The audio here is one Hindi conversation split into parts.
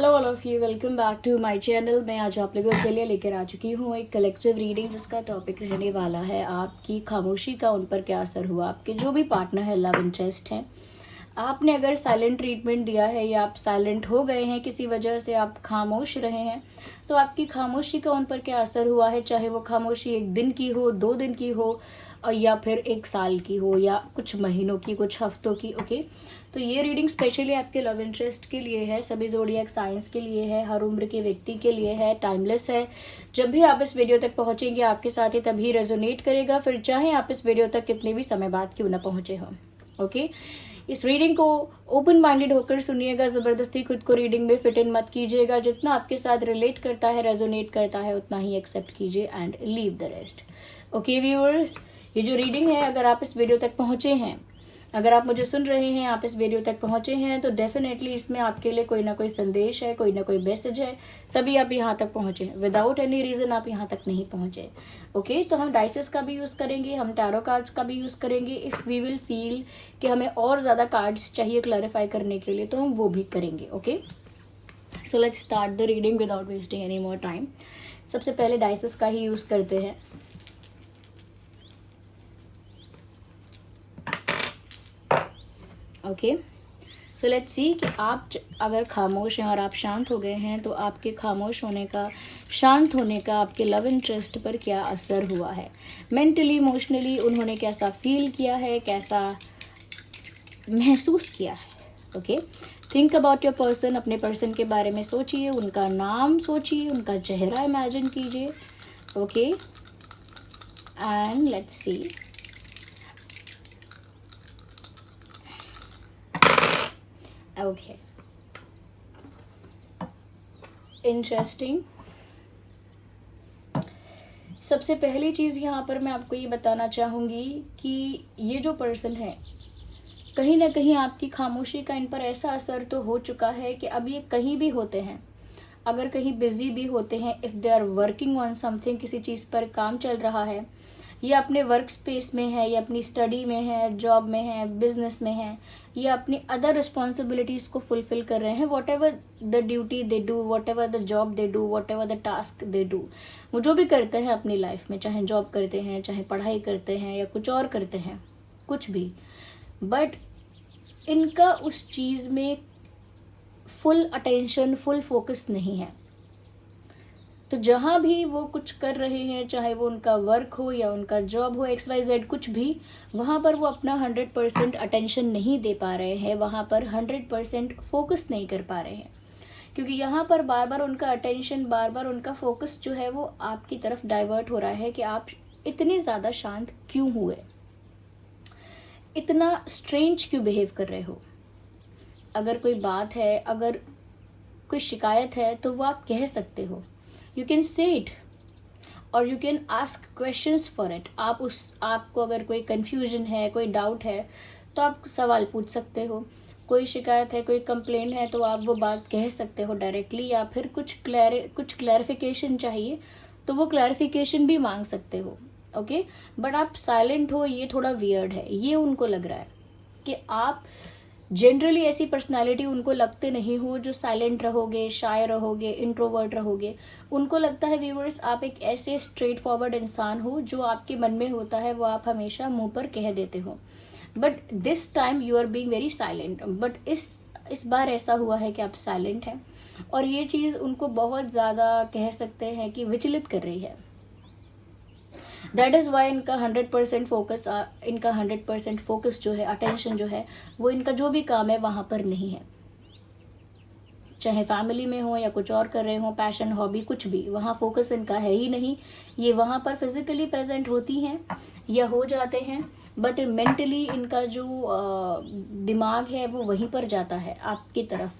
Hello all of you, welcome back to my channel. मैं आज आप लोगों के लिए लेकर आ चुकी हूँ एक कलेक्टिव रीडिंग, जिसका टॉपिक रहने वाला है आपकी खामोशी का उन पर क्या असर हुआ। आपके जो भी पार्टनर है, लव इंटरेस्ट है, आपने अगर साइलेंट ट्रीटमेंट दिया है या आप साइलेंट हो गए हैं, किसी वजह से आप खामोश रहे हैं, तो आपकी खामोशी का उन पर क्या असर हुआ है। चाहे वो खामोशी 1 दिन की हो, 2 दिन की हो, या फिर 1 साल की हो, या कुछ महीनों की, कुछ हफ्तों की। ओके, तो ये रीडिंग स्पेशली आपके लव इंटरेस्ट के लिए है, सभी ज़ोडिएक साइंस के लिए है, हर उम्र के व्यक्ति के लिए है, टाइमलेस है। जब भी आप इस वीडियो तक पहुंचेंगे, आपके साथ ही तभी रेजोनेट करेगा, फिर चाहे आप इस वीडियो तक कितने भी समय बाद क्यों ना पहुंचे हो। ओके, इस रीडिंग को ओपन माइंडेड होकर सुनिएगा, ज़बरदस्ती खुद को रीडिंग में फिट इन मत कीजिएगा। जितना आपके साथ रिलेट करता है, रेजोनेट करता है, उतना ही एक्सेप्ट कीजिए and leave the rest. Okay viewers, ये जो रीडिंग है, अगर आप इस वीडियो तक पहुंचे हैं, अगर आप मुझे सुन रहे हैं, आप इस वीडियो तक पहुंचे हैं, तो डेफिनेटली इसमें आपके लिए कोई ना कोई संदेश है, कोई ना कोई मैसेज है, तभी आप यहाँ तक पहुंचे। विदाउट एनी रीज़न आप यहाँ तक नहीं पहुंचे। ओके, तो हम डाइसेस का भी यूज़ करेंगे, हम टैरो कार्ड्स का भी यूज़ करेंगे। इफ़ वी विल फील कि हमें और ज़्यादा कार्ड्स चाहिए क्लैरिफाई करने के लिए, तो हम वो भी करेंगे। Okay, so let's start the reading without wasting any more time. सबसे पहले डाइसेस का ही यूज़ करते हैं। ओके, सो लेट्स सी कि आप अगर खामोश हैं और आप शांत हो गए हैं, तो आपके खामोश होने का, शांत होने का आपके लव इंटरेस्ट पर क्या असर हुआ है। मेंटली, इमोशनली उन्होंने कैसा फील किया है, कैसा महसूस किया है। Okay, think about your person. अपने पर्सन के बारे में सोचिए, उनका नाम सोचिए, उनका चेहरा इमेजिन कीजिए। Okay, and let's see. Okay, interesting. सबसे पहली चीज़ यहाँ पर मैं आपको ये बताना चाहूँगी कि ये जो पर्सन है, कहीं ना कहीं आपकी खामोशी का इन पर ऐसा असर तो हो चुका है कि अब ये कहीं भी होते हैं, अगर कहीं बिजी भी होते हैं, if they are working on something, किसी चीज़ पर काम चल रहा है, या अपने वर्क स्पेस में है, या अपनी स्टडी में है, जॉब में है, बिजनेस में है, या अपनी अदर रिस्पॉन्सिबिलिटीज़ को फुलफिल कर रहे हैं, what ever the duty they do, what ever the job they do, what ever the task they do, वो जो भी करते हैं अपनी लाइफ में, चाहे जॉब करते हैं, चाहे पढ़ाई करते हैं, या कुछ और करते हैं, कुछ भी, बट इनका उस चीज़ में फुल अटेंशन, फुल फोकस नहीं है। तो जहाँ भी वो कुछ कर रहे हैं, चाहे वो उनका वर्क हो या उनका जॉब हो, XYZ कुछ भी, वहाँ पर वो अपना 100% अटेंशन नहीं दे पा रहे हैं, वहाँ पर 100% फोकस नहीं कर पा रहे हैं, क्योंकि यहाँ पर बार बार उनका अटेंशन, बार बार उनका फोकस जो है वो आपकी तरफ डाइवर्ट हो रहा है कि आप इतने ज़्यादा शांत क्यों हुए, इतना स्ट्रेंज क्यों बिहेव कर रहे हो। अगर कोई बात है, अगर कोई शिकायत है, तो वो आप कह सकते हो, यू कैन से इट, और you can ask questions for it. आपको अगर कोई कन्फ्यूजन है, कोई डाउट है, तो आप सवाल पूछ सकते हो। कोई शिकायत है, कोई कंप्लेंट है, तो आप वो बात कह सकते हो डायरेक्टली, या फिर कुछ क्लैरिफिकेशन चाहिए, तो वो क्लैरिफिकेशन भी मांग सकते हो। ओके, बट आप साइलेंट हो, ये थोड़ा वियर्ड है। ये उनको लग रहा है कि आप जनरली ऐसी पर्सनालिटी उनको लगते नहीं हो जो साइलेंट रहोगे, शाय रहोगे, इंट्रोवर्ट रहोगे। उनको लगता है व्यूअर्स, आप एक ऐसे स्ट्रेट फॉरवर्ड इंसान हो, जो आपके मन में होता है वो आप हमेशा मुंह पर कह देते हो, but this time you are being very silent. But इस बार ऐसा हुआ है कि आप साइलेंट हैं, और ये चीज़ उनको बहुत ज़्यादा कह सकते हैं कि विचलित कर रही है। दैट इज़ वाई इनका 100% फोकस जो है, अटेंशन जो है, वो इनका जो भी काम है वहाँ पर नहीं है। चाहे फैमिली में हो या कुछ और कर रहे हो, पैशन, हॉबी, कुछ भी, वहाँ फोकस इनका है ही नहीं। ये वहाँ पर फिजिकली प्रेजेंट होती हैं या हो जाते हैं, बट मेंटली इनका जो दिमाग है वो वहीं पर जाता है आपकी तरफ,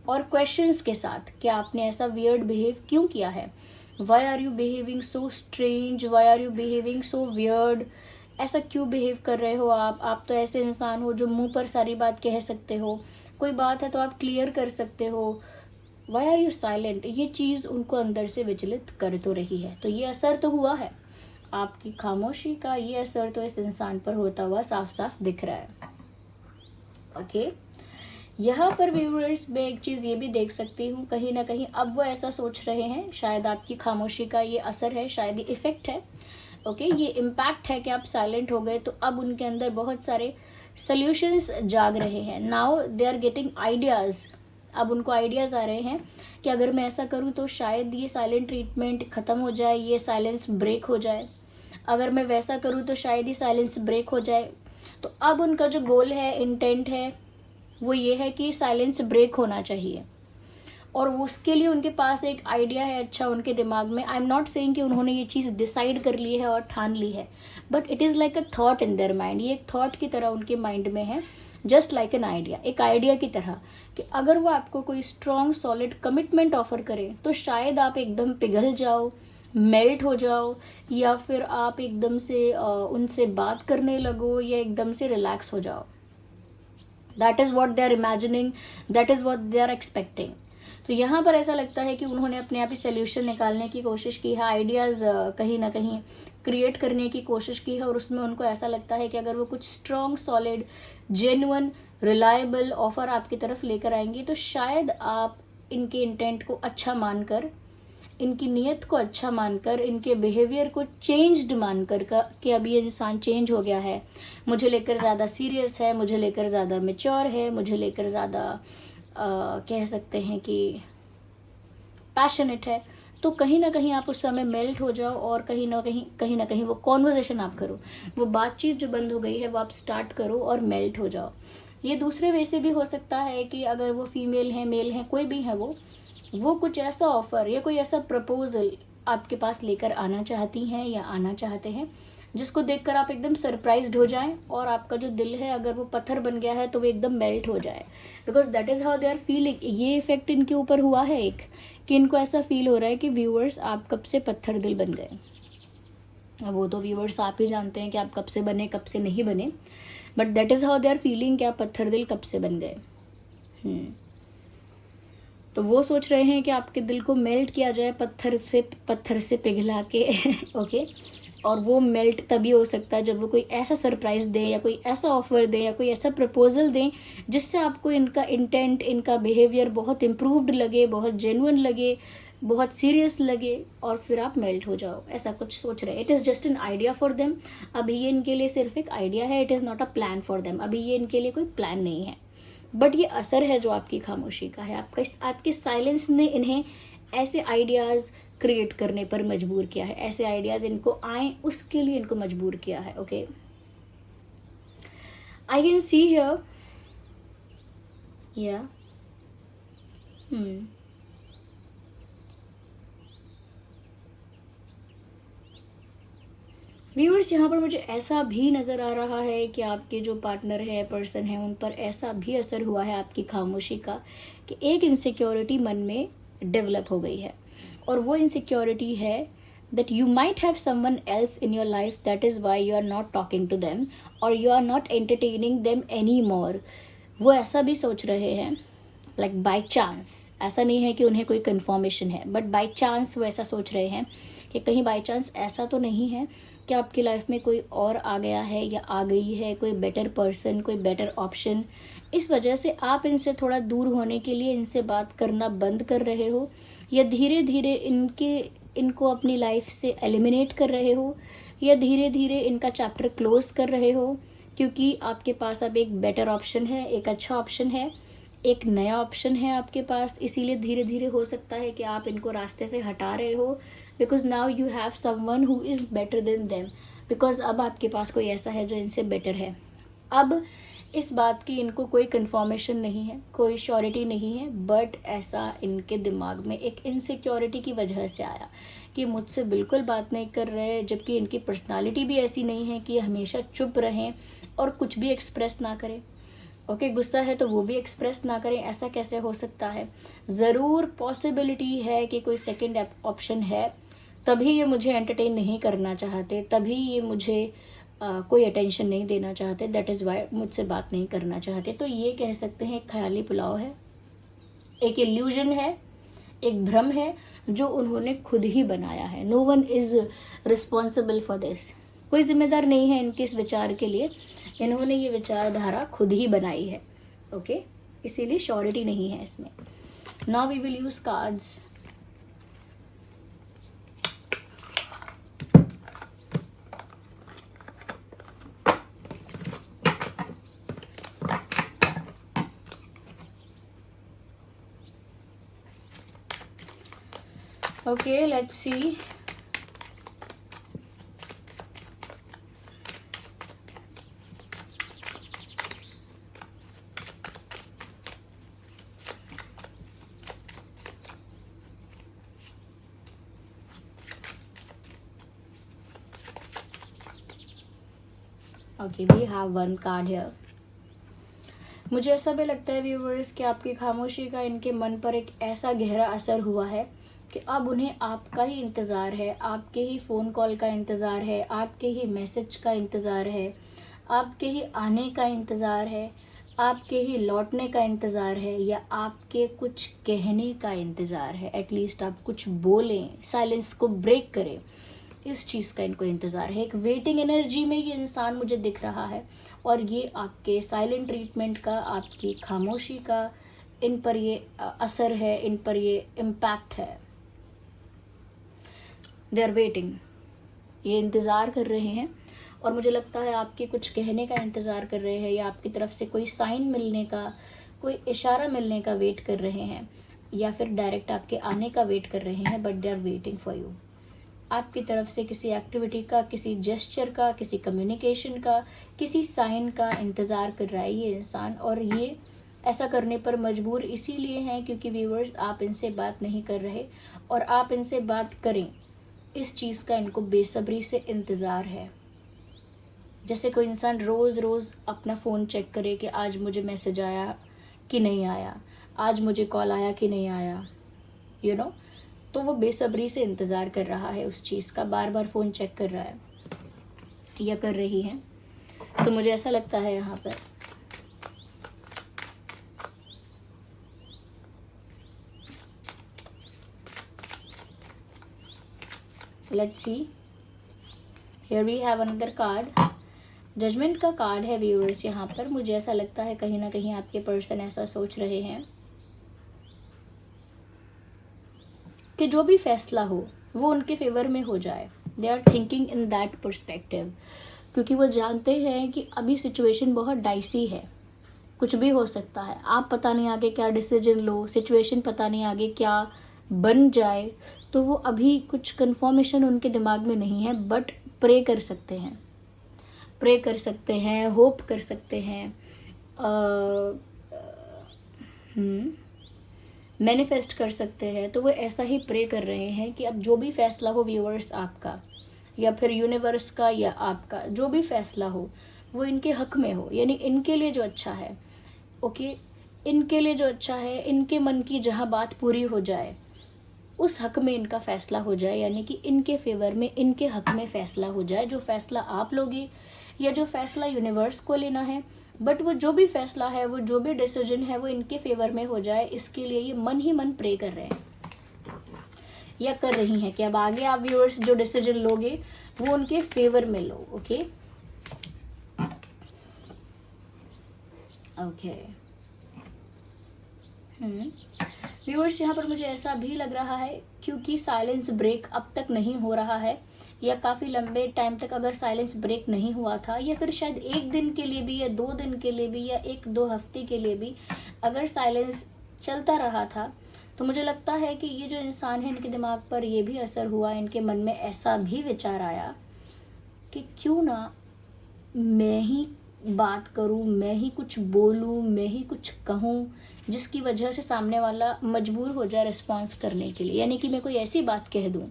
और क्वेश्चंस के साथ कि आपने ऐसा वियर्ड बिहेव क्यों किया है, Why are you behaving so strange? Why are you behaving so weird? ऐसा क्यों बिहेव कर रहे हो आप तो ऐसे इंसान हो जो मुंह पर सारी बात कह सकते हो, कोई बात है तो आप क्लियर कर सकते हो। Why are you silent? ये चीज़ उनको अंदर से विचलित कर तो रही है। तो ये असर तो हुआ है, आपकी खामोशी का ये असर तो इस इंसान पर होता हुआ साफ साफ दिख रहा है। ओके, यहाँ पर व्यूअर्स मैं एक चीज़ ये भी देख सकती हूँ, कहीं ना कहीं अब वो ऐसा सोच रहे हैं, शायद आपकी खामोशी का ये असर है, शायद ये इफेक्ट है, ओके, ये इम्पैक्ट है कि आप साइलेंट हो गए, तो अब उनके अंदर बहुत सारे सॉल्यूशंस जाग रहे हैं। Now they are getting ideas, अब उनको आइडियाज़ आ रहे हैं कि अगर मैं ऐसा करूँ तो शायद ये साइलेंट ट्रीटमेंट ख़त्म हो जाए, ये साइलेंस ब्रेक हो जाए, अगर मैं वैसा करूँ तो शायद ही साइलेंस ब्रेक हो जाए। तो अब उनका जो गोल है, इंटेंट है, वो ये है कि साइलेंस ब्रेक होना चाहिए, और उसके लिए उनके पास एक आइडिया है अच्छा उनके दिमाग में। आई एम नॉट सेइंग कि उन्होंने ये चीज़ डिसाइड कर ली है और ठान ली है, but it is like a thought in their mind, ये एक थॉट की तरह उनके माइंड में है, जस्ट लाइक एन आइडिया, एक आइडिया की तरह, कि अगर वो आपको कोई स्ट्रॉन्ग सॉलिड कमिटमेंट ऑफर करें तो शायद आप एकदम पिघल जाओ, मेल्ट हो जाओ, या फिर आप एकदम से उनसे बात करने लगो, या एकदम से रिलैक्स हो जाओ। That is what they are imagining, that is what they are expecting. तो यहाँ पर ऐसा लगता है कि उन्होंने अपने आप ही सोल्यूशन निकालने की कोशिश की है, आइडियाज़ कहीं ना कहीं क्रिएट करने की कोशिश की है, और उसमें उनको ऐसा लगता है कि अगर वो कुछ strong solid genuine reliable offer आपकी तरफ लेकर आएंगे तो शायद आप इनके इंटेंट को अच्छा मानकर, इनकी नीयत को अच्छा मानकर, इनके बिहेवियर को चेंज्ड मानकर कि अब ये इंसान चेंज हो गया है, मुझे लेकर ज़्यादा सीरियस है, मुझे लेकर ज़्यादा मैच्योर है, मुझे लेकर ज़्यादा कह सकते हैं कि पैशनेट है, तो कहीं ना कहीं आप उस समय मेल्ट हो जाओ, और कहीं ना कहीं वो कॉन्वर्जेशन आप करो, वो बातचीत जो बंद हो गई है वो आप स्टार्ट करो और मेल्ट हो जाओ। ये दूसरे वे से भी हो सकता है कि अगर वो फीमेल है, मेल है, कोई भी है, वो कुछ ऐसा ऑफर या कोई ऐसा प्रपोजल आपके पास लेकर आना चाहती हैं या आना चाहते हैं जिसको देखकर आप एकदम सरप्राइज्ड हो जाएं, और आपका जो दिल है अगर वो पत्थर बन गया है तो वो एकदम मेल्ट हो जाए, because that is how they are feeling. ये इफेक्ट इनके ऊपर हुआ है एक, कि इनको ऐसा फील हो रहा है कि व्यूअर्स आप कब से पत्थर दिल बन गए। अब वो तो व्यूअर्स आप ही जानते हैं कि आप कब से बने, कब से नहीं बने, but that is how they are feeling कि आप पत्थर दिल कब से बन गए। तो वो सोच रहे हैं कि आपके दिल को मेल्ट किया जाए पत्थर से पिघला के ओके। और वो मेल्ट तभी हो सकता है जब वो कोई ऐसा सरप्राइज़ दें, या कोई ऐसा ऑफर दें, या कोई ऐसा प्रपोजल दें जिससे आपको इनका इंटेंट, इनका बिहेवियर बहुत इम्प्रूव्ड लगे, बहुत जेन्युइन लगे, बहुत सीरियस लगे, और फिर आप मेल्ट हो जाओ। ऐसा कुछ सोच रहे हैं। It is just an idea for them. अभी ये इनके लिए सिर्फ एक आइडिया है, it is not a plan for them. अभी ये इनके लिए कोई प्लान नहीं है, बट ये असर है जो आपकी खामोशी का है। आपके साइलेंस ने इन्हें ऐसे आइडियाज़ क्रिएट करने पर मजबूर किया है, ऐसे आइडियाज़ इनको आए उसके लिए इनको मजबूर किया है। Okay, I can see here, या व्यूअर्स, यहाँ पर मुझे ऐसा भी नज़र आ रहा है कि आपके जो पार्टनर है, पर्सन है, उन पर ऐसा भी असर हुआ है आपकी खामोशी का कि एक इनसिक्योरिटी मन में डेवलप हो गई है, और वो इनसिक्योरिटी है that you might have someone else in your life, that is why you are not talking to them or you are not entertaining them anymore। वो ऐसा भी सोच रहे हैं, like by chance, ऐसा नहीं है कि उन्हें कोई कंफर्मेशन है, बट बाय चांस वो ऐसा सोच रहे हैं कि कहीं बाय चांस ऐसा तो नहीं है कि आपकी लाइफ में कोई और आ गया है या आ गई है, कोई बेटर पर्सन, कोई बेटर ऑप्शन, इस वजह से आप इनसे थोड़ा दूर होने के लिए इनसे बात करना बंद कर रहे हो, या धीरे धीरे इनको अपनी लाइफ से एलिमिनेट कर रहे हो, या धीरे धीरे इनका चैप्टर क्लोज कर रहे हो, क्योंकि आपके पास अब एक बेटर ऑप्शन है, एक अच्छा ऑप्शन है, एक नया ऑप्शन है आपके पास। इसीलिए धीरे धीरे हो सकता है कि आप इनको रास्ते से हटा रहे हो, because now you have someone who is better than them, because अब आपके पास कोई ऐसा है जो इनसे बेटर है। अब इस बात की इनको कोई कंफर्मेशन नहीं है, कोई श्योरिटी नहीं है, बट ऐसा इनके दिमाग में एक इनसिक्योरिटी की वजह से आया कि मुझसे बिल्कुल बात नहीं कर रहे, जबकि इनकी पर्सनालिटी भी ऐसी नहीं है कि हमेशा चुप रहें और कुछ भी एक्सप्रेस ना करें। ओके, गुस्सा है तो वो भी एक्सप्रेस ना करें, ऐसा कैसे हो सकता है? ज़रूर पॉसिबिलिटी है कि कोई सेकंड ऑप्शन है, तभी ये मुझे एंटरटेन नहीं करना चाहते, तभी ये मुझे कोई अटेंशन नहीं देना चाहते, दैट इज़ वाई मुझसे बात नहीं करना चाहते। तो ये कह सकते हैं एक ख्याली पुलाव है, एक इल्यूजन है, एक भ्रम है जो उन्होंने खुद ही बनाया है। No one is responsible for this. कोई जिम्मेदार नहीं है इनके इस विचार के लिए, इन्होंने ये विचारधारा खुद ही बनाई है। ओके, इसीलिए श्योरिटी नहीं है इसमें। Now we will use cards. Okay, let's see. Okay, we have one card here. मुझे ऐसा भी लगता है व्यूवर्स कि आपकी खामोशी का इनके मन पर एक ऐसा गहरा असर हुआ है कि अब उन्हें आपका ही इंतज़ार है, आपके ही फ़ोन कॉल का इंतज़ार है, आपके ही मैसेज का इंतज़ार है, आपके ही आने का इंतज़ार है, आपके ही लौटने का इंतज़ार है, या आपके कुछ कहने का इंतज़ार है। एटलीस्ट आप कुछ बोलें, साइलेंस को ब्रेक करें, इस चीज़ का इनको इंतज़ार है। एक वेटिंग एनर्जी में ये इंसान मुझे दिख रहा है, और ये आपके साइलेंट ट्रीटमेंट का, आपकी खामोशी का इन पर ये असर है, इन पर ये इम्पैक्ट है। दे आर वेटिंग, ये इंतज़ार कर रहे हैं, और मुझे लगता है आपके कुछ कहने का इंतज़ार कर रहे हैं, या आपकी तरफ से कोई साइन मिलने का, कोई इशारा मिलने का वेट कर रहे हैं, या फिर डायरेक्ट आपके आने का वेट कर रहे हैं। But they are waiting for you. आपकी तरफ से किसी एक्टिविटी का, किसी जेस्चर का, किसी कम्युनिकेशन का, किसी साइन का इंतज़ार कर रहा है ये इंसान। और ये ऐसा करने पर मजबूर इसीलिए हैं क्योंकि व्यूअर्स आप इनसे बात नहीं कर रहे, और आप इनसे बात करें, इस चीज़ का इनको बेसब्री से इंतज़ार है। जैसे कोई इंसान रोज़ रोज़ अपना फ़ोन चेक करे कि आज मुझे मैसेज आया कि नहीं आया, आज मुझे कॉल आया कि नहीं आया, यू नो। तो वो बेसब्री से इंतज़ार कर रहा है उस चीज़ का, बार बार फ़ोन चेक कर रहा है या कर रही है। तो मुझे ऐसा लगता है यहाँ पर let's see, here we have another card. Judgement का कार्ड है व्यूअर्स। यहाँ पर मुझे ऐसा लगता है कहीं ना कहीं आपके पर्सन ऐसा सोच रहे हैं कि जो भी फैसला हो वो उनके फेवर में हो जाए। They are thinking in that perspective, क्योंकि वो जानते हैं कि अभी सिचुएशन बहुत डाइसी है, कुछ भी हो सकता है। आप पता नहीं आगे क्या डिसीजन लो, सिचुएशन पता नहीं आगे क्या बन जाए। तो वो अभी कुछ कंफर्मेशन उनके दिमाग में नहीं है, बट प्रे कर सकते हैं, प्रे कर सकते हैं, होप कर सकते हैं, मैनिफेस्ट कर सकते हैं। तो वो ऐसा ही प्रे कर रहे हैं कि अब जो भी फैसला हो व्यूअर्स आपका, या फिर यूनिवर्स का, या आपका जो भी फैसला हो वो इनके हक में हो, यानी इनके लिए जो अच्छा है। ओके, इनके लिए जो अच्छा है, इनके मन की जहाँ बात पूरी हो जाए उस हक में इनका फैसला हो जाए, यानी कि इनके फेवर में, इनके हक में फैसला हो जाए। जो फैसला आप लोगे या जो फैसला यूनिवर्स को लेना है, बट वो जो भी फैसला है, वो जो भी डिसीजन है, वो इनके फेवर में हो जाए। इसके लिए ये मन ही मन प्रे कर रहे हैं या कर रही हैं कि अब आगे आप व्यूअर्स जो डिसीजन लोगे वो उनके फेवर में लो। ओके ओके व्यूअर्स, यहाँ पर मुझे ऐसा भी लग रहा है क्योंकि साइलेंस ब्रेक अब तक नहीं हो रहा है, या काफ़ी लंबे टाइम तक अगर साइलेंस ब्रेक नहीं हुआ था, या फिर शायद एक दिन के लिए भी, या 2 दिन के लिए भी, या 1-2 हफ्ते के लिए भी अगर साइलेंस चलता रहा था, तो मुझे लगता है कि ये जो इंसान है इनके दिमाग पर ये भी असर हुआ, इनके मन में ऐसा भी विचार आया कि क्यों ना मैं ही बात करूं, मैं ही कुछ बोलूं, मैं ही कुछ कहूं, जिसकी वजह से सामने वाला मजबूर हो जाए रिस्पॉन्स करने के लिए। यानी कि मैं कोई ऐसी बात कह दूं,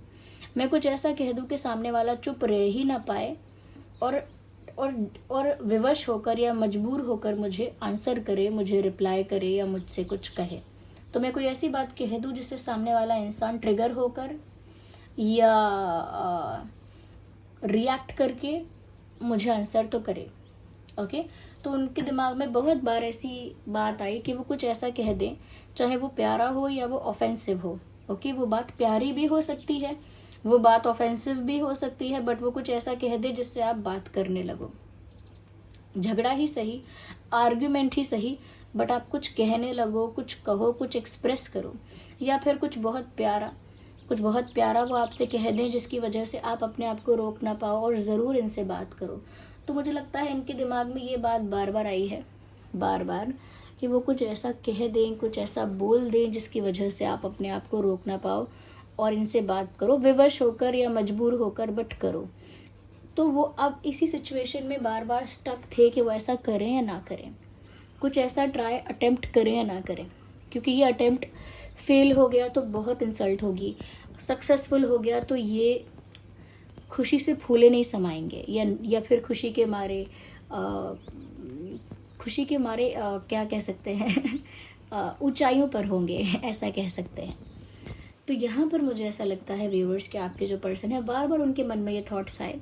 मैं कुछ ऐसा कह दूं कि सामने वाला चुप रह ही ना पाए, और विवश होकर या मजबूर होकर मुझे आंसर करे, मुझे रिप्लाई करे, या मुझसे कुछ कहे। तो मैं कोई ऐसी बात कह दूं जिससे सामने वाला इंसान ट्रिगर होकर या रिएक्ट करके मुझे आंसर तो करे। ओके, तो उनके दिमाग में बहुत बार ऐसी बात आई कि वो कुछ ऐसा कह दें, चाहे वो प्यारा हो या वो ऑफेंसिव हो। ओके, वो बात प्यारी भी हो सकती है, वो बात ऑफेंसिव भी हो सकती है, बट वो कुछ ऐसा कह दे जिससे आप बात करने लगो। झगड़ा ही सही, आर्ग्यूमेंट ही सही, बट आप कुछ कहने लगो, कुछ कहो, कुछ एक्सप्रेस करो, या फिर कुछ बहुत प्यारा वो आपसे कह दें जिसकी वजह से आप अपने आप को रोक ना पाओ और ज़रूर इनसे बात करो। तो मुझे लगता है इनके दिमाग में ये बात बार बार आई है, बार बार, कि वो कुछ ऐसा कह दें, कुछ ऐसा बोल दें जिसकी वजह से आप अपने आप को रोक ना पाओ और इनसे बात करो, विवश होकर या मजबूर होकर, बट करो। तो वो अब इसी सिचुएशन में बार बार स्टक थे कि वो ऐसा करें या ना करें, कुछ ऐसा ट्राई अटेम्प्ट करें या ना करें, क्योंकि ये अटेम्प्ट फेल हो गया तो बहुत इंसल्ट होगी, सक्सेसफुल हो गया तो ये खुशी से फूले नहीं समाएंगे, या फिर खुशी के मारे क्या कह सकते हैं ऊंचाइयों पर होंगे, ऐसा कह सकते हैं। तो यहाँ पर मुझे ऐसा लगता है व्यूअर्स कि आपके जो पर्सन है, बार बार उनके मन में ये थॉट्स आए,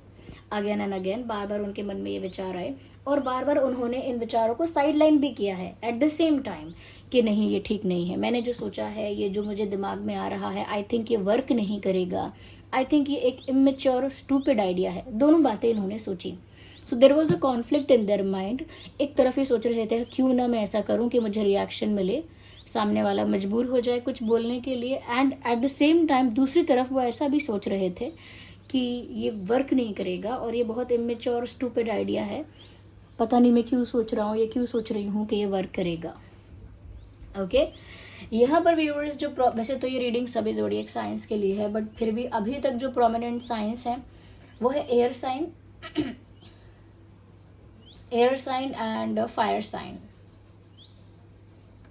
अगेन एंड अगेन बार बार उनके मन में ये विचार आए, और बार बार उन्होंने इन विचारों को साइडलाइन भी किया है एट द सेम टाइम कि नहीं, ये ठीक नहीं है, मैंने जो सोचा है, ये जो मुझे दिमाग में आ रहा है, आई थिंक ये वर्क नहीं करेगा, आई थिंक ये एक इमेच्योर स्टूपिड आइडिया है। दोनों बातें इन्होंने सोची। So there was a conflict in their mind. एक तरफ ही सोच रहे थे क्यों ना मैं ऐसा करूं कि मुझे रिएक्शन मिले, सामने वाला मजबूर हो जाए कुछ बोलने के लिए, and at the same time दूसरी तरफ वो ऐसा भी सोच रहे थे कि ये वर्क नहीं करेगा और ये बहुत इमेच्योर स्टूपिड आइडिया है, पता नहीं मैं क्यों सोच रहा हूँ, ये क्यों सोच रही हूँ कि ये वर्क करेगा। ओके यहाँ पर व्यूअर्स जो वैसे तो ये रीडिंग सभी ज़ोडिएक साइंस के लिए है, बट फिर भी अभी तक जो प्रोमिनेंट साइंस है वो है air sign, air sign and fire sign,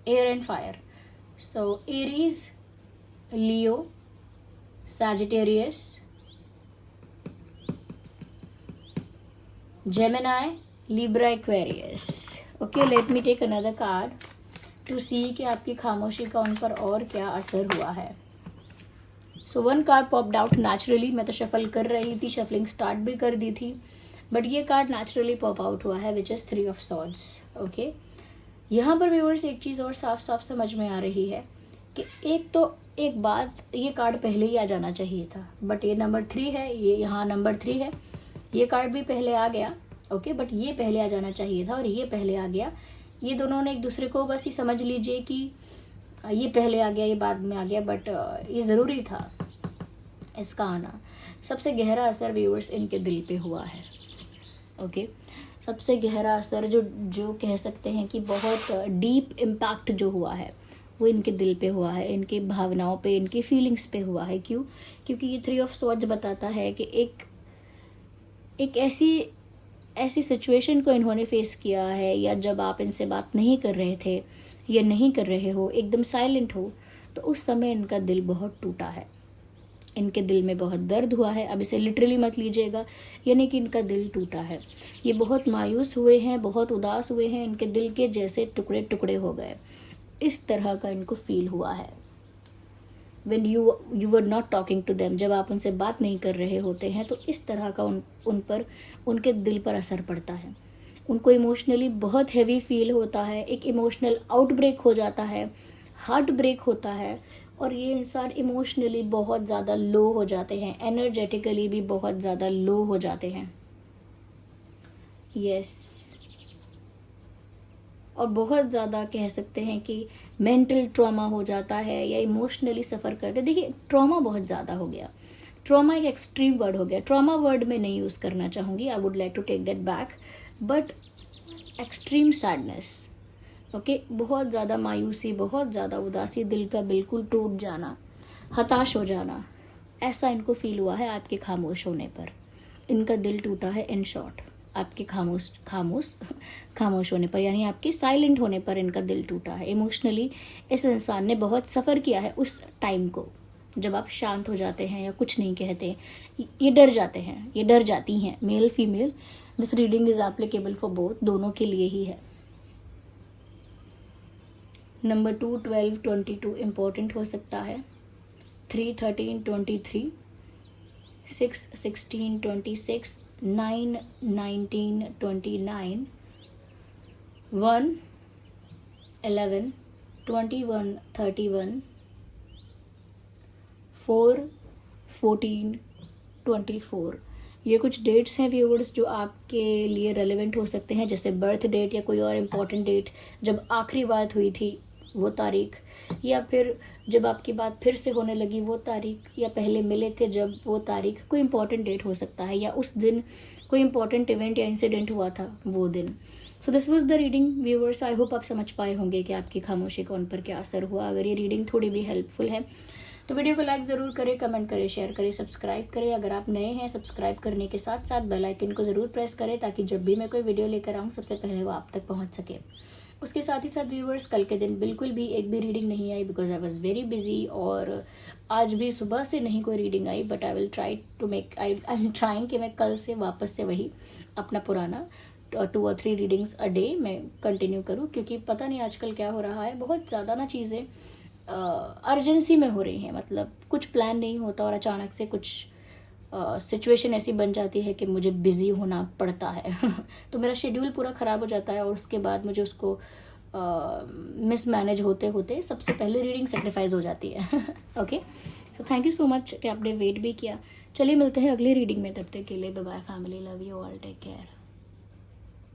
air and fire. So Aries, Leo, Sagittarius, Gemini, Libra, Aquarius. Okay, let me take another card to see कि आपकी खामोशी का उन पर और क्या असर हुआ है। So one card popped out naturally, मैं तो शफल कर रही थी, शफलिंग स्टार्ट भी कर दी थी, बट ये कार्ड नेचुरली पॉप आउट हुआ है, which is 3 of swords. Okay, यहाँ पर व्यूअर्स एक चीज़ और साफ साफ समझ में आ रही है कि एक बात, ये कार्ड पहले ही आ जाना चाहिए था, बट ये नंबर 3 है, ये यहाँ नंबर 3 है, ये कार्ड भी पहले आ गया। ओके, बट ये पहले आ जाना चाहिए था और ये पहले आ गया। ये दोनों ने एक दूसरे को बस ही समझ लीजिए कि ये पहले आ गया, ये बाद में आ गया, बट ये ज़रूरी था इसका आना। सबसे गहरा असर व्यूअर्स इनके दिल पे हुआ है। ओके, सबसे गहरा असर जो कह सकते हैं कि बहुत डीप इम्पैक्ट जो हुआ है वो इनके दिल पे हुआ है, इनकी भावनाओं पे, इनकी फीलिंग्स पे हुआ है। क्यों? क्योंकि ये 3 ऑफ सॉर्ड्स बताता है कि एक ऐसी सिचुएशन को इन्होंने फेस किया है, या जब आप इनसे बात नहीं कर रहे थे या नहीं कर रहे हो, एकदम साइलेंट हो, तो उस समय इनका दिल बहुत टूटा है, इनके दिल में बहुत दर्द हुआ है। अब इसे लिटरली मत लीजिएगा, यानी कि इनका दिल टूटा है, ये बहुत मायूस हुए हैं, बहुत उदास हुए हैं, इनके दिल के जैसे टुकड़े टुकड़े हो गए, इस तरह का इनको फील हुआ है। When you were not talking to them, जब आप उनसे बात नहीं कर रहे होते हैं, तो इस तरह का उन पर, उनके दिल पर असर पड़ता है। उनको इमोशनली बहुत हैवी फील होता है, एक इमोशनल आउटब्रेक हो जाता है, हार्ट ब्रेक होता है, और ये इंसान इमोशनली बहुत ज़्यादा लो हो जाते हैं, एनर्जेटिकली भी बहुत ज़्यादा लो हो जाते हैं। यस, और बहुत ज़्यादा कह सकते हैं कि मेंटल ट्रॉमा हो जाता है या इमोशनली सफ़र करते। देखिए, ट्रॉमा बहुत ज़्यादा हो गया, ट्रॉमा एक एक्सट्रीम वर्ड हो गया, ट्रॉमा वर्ड में नहीं यूज़ करना चाहूँगी, I would like to take that back, but extreme sadness. Okay, बहुत ज़्यादा मायूसी, बहुत ज़्यादा उदासी, दिल का बिल्कुल टूट जाना, हताश हो जाना, ऐसा इनको फील हुआ है आपके खामोश होने पर। इनका दिल टूटा है, इन शॉर्ट, आपके खामोश होने पर, यानी आपके साइलेंट होने पर इनका दिल टूटा है। इमोशनली इस इंसान ने बहुत सफ़र किया है उस टाइम को, जब आप शांत हो जाते हैं या कुछ नहीं कहते, ये डर जाते हैं, ये डर जाती हैं, male female. This reading is applicable for both, दोनों के लिए ही है। नंबर 2, 12, 22 इम्पोर्टेंट हो सकता है, 3, 13, 23, 6, 16, 26, 9, 19, 29, 1, 11, 21, 31, 4, 14, 24। ये कुछ डेट्स हैं व्यूअर्स जो आपके लिए रेलेवेंट हो सकते हैं, जैसे बर्थ डेट या कोई और इम्पॉर्टेंट डेट, जब आखिरी बात हुई थी वो तारीख, या फिर जब आपकी बात फिर से होने लगी वो तारीख, या पहले मिले थे जब वो तारीख, कोई इंपॉर्टेंट डेट हो सकता है, या उस दिन कोई इंपॉर्टेंट इवेंट या इंसिडेंट हुआ था वो दिन। So this was the reading viewers. I hope आप समझ पाए होंगे कि आपकी खामोशी का उन पर क्या असर हुआ। अगर ये रीडिंग थोड़ी भी हेल्पफुल है तो वीडियो को लाइक ज़रूर करें, कमेंट करें, शेयर करें, सब्सक्राइब करें। अगर आप नए हैं, सब्सक्राइब करने के साथ साथ बेल आइकन को ज़रूर प्रेस करें ताकि जब भी मैं कोई वीडियो लेकर आऊँ सबसे पहले वो आप तक पहुँच सके। उसके साथ ही साथ व्यूअर्स, कल के दिन बिल्कुल भी एक भी रीडिंग नहीं आई because I was very busy, और आज भी सुबह से नहीं कोई रीडिंग आई, but I will try to make, I am trying कि मैं कल से वापस से वही अपना पुराना 2 और 3 रीडिंग्स अ डे मैं कंटिन्यू करूँ, क्योंकि पता नहीं आजकल क्या हो रहा है, बहुत ज़्यादा ना चीज़ें अर्जेंसी में हो रही हैं। मतलब कुछ प्लान नहीं होता और अचानक से कुछ सिचुएशन ऐसी बन जाती है कि मुझे बिज़ी होना पड़ता है तो मेरा शेड्यूल पूरा ख़राब हो जाता है और उसके बाद मुझे उसको मिसमैनेज होते होते सबसे पहले रीडिंग सेक्रीफाइस हो जाती है okay, so thank you so much कि आपने वेट भी किया। चलिए मिलते हैं अगली रीडिंग में, तब तक के लिए bye bye family, love you all, take care.